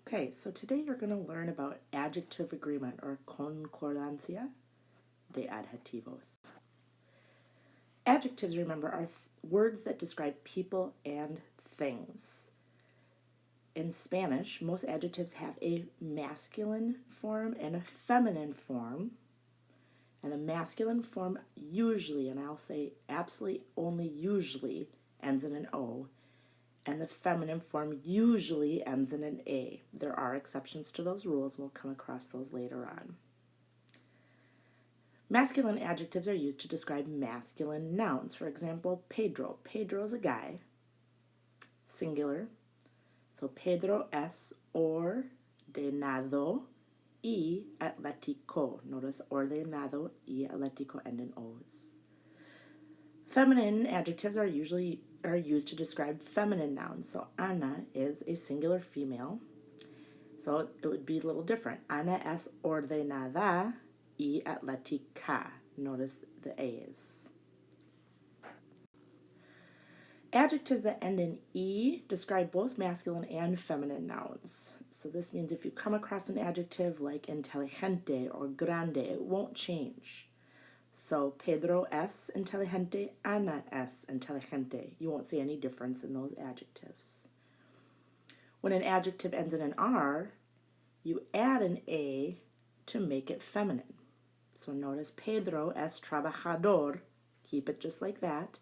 Okay, so today you're going to learn about adjective agreement or concordancia de adjetivos. Adjectives, remember, are words that describe people and things. In Spanish, most adjectives have a masculine form and a feminine form. And the masculine form usually, and I'll say absolutely only usually, ends in an O. And the feminine form usually ends in an A. There are exceptions to those rules. We'll come across those later on. Masculine adjectives are used to describe masculine nouns. For example, Pedro. Pedro is a guy. Singular. So Pedro es ordenado y atlético. Notice ordenado y atlético end in O's. Feminine adjectives are used to describe feminine nouns. So Ana is a singular female. So it would be a little different. Ana es ordenada y atlética. Notice the A's. Adjectives that end in E describe both masculine and feminine nouns. So this means if you come across an adjective like inteligente or grande, it won't change. So Pedro es inteligente, Ana es inteligente. You won't see any difference in those adjectives. When an adjective ends in an R, you add an A to make it feminine. So notice Pedro es trabajador. Keep it just like that.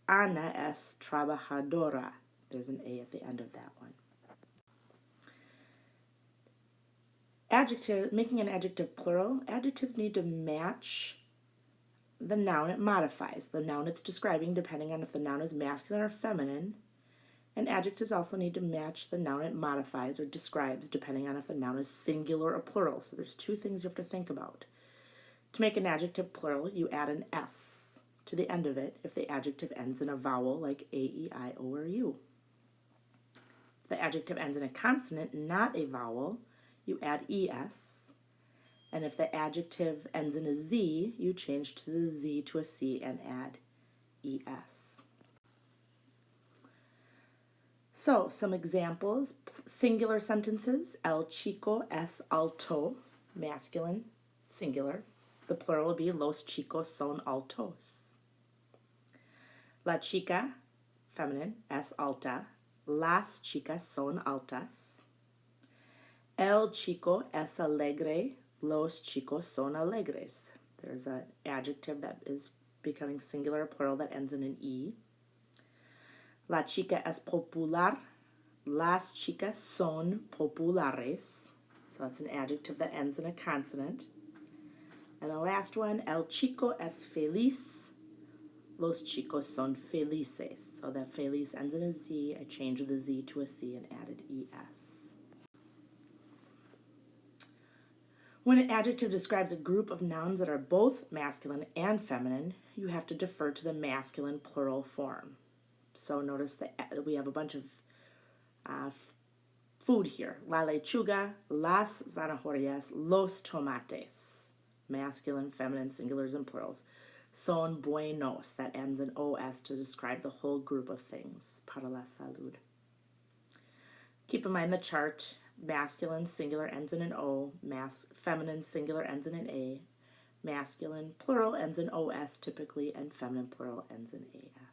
Ana es trabajadora. There's an A at the end of that one. Making an adjective plural, adjectives need to match the noun it modifies, the noun it's describing, depending on if the noun is masculine or feminine. And adjectives also need to match the noun it modifies or describes, depending on if the noun is singular or plural. So there's two things you have to think about. To make an adjective plural, you add an S to the end of it if the adjective ends in a vowel like A, E, I, O, or U. If the adjective ends in a consonant, not a vowel, you add ES. And if the adjective ends in a Z, you change to the Z to a C and add ES. So, some examples. Singular sentences. El chico es alto, masculine, singular. The plural will be los chicos son altos. La chica, feminine, es alta. Las chicas son altas. El chico es alegre. Los chicos son alegres. There's an adjective that is becoming singular or plural that ends in an E. La chica es popular. Las chicas son populares. So that's an adjective that ends in a consonant. And the last one, el chico es feliz. Los chicos son felices. So that feliz ends in a Z. I changed the Z to a C and added ES. When an adjective describes a group of nouns that are both masculine and feminine, you have to defer to the masculine plural form. So notice that we have a bunch of food here. La lechuga, las zanahorias, los tomates. Masculine, feminine, singulars, and plurals. Son buenos, that ends in OS to describe the whole group of things. Para la salud. Keep in mind the chart. Masculine, singular, ends in an O. Feminine, singular, ends in an A. Masculine, plural, ends in OS typically, and feminine, plural, ends in AS.